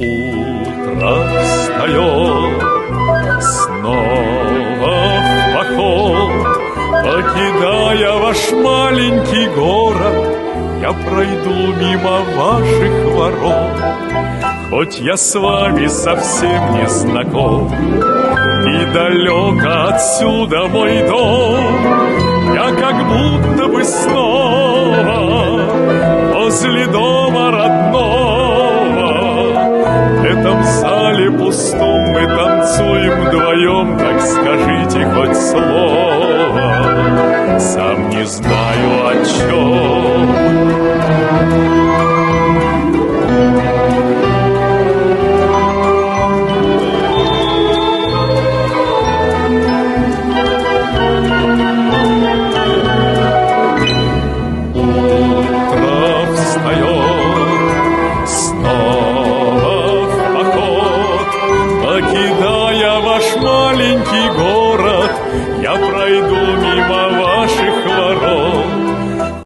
Утро встает, снова в поход. Покидая ваш маленький город, я пройду мимо ваших ворот. Хоть я с вами совсем не знаком, и далеко отсюда мой дом, я как будто бы снова возле дома родного. В этом зале пустом мы танцуем вдвоем, так скажите хоть слово, сам не знаю о чем. Покидая ваш маленький город,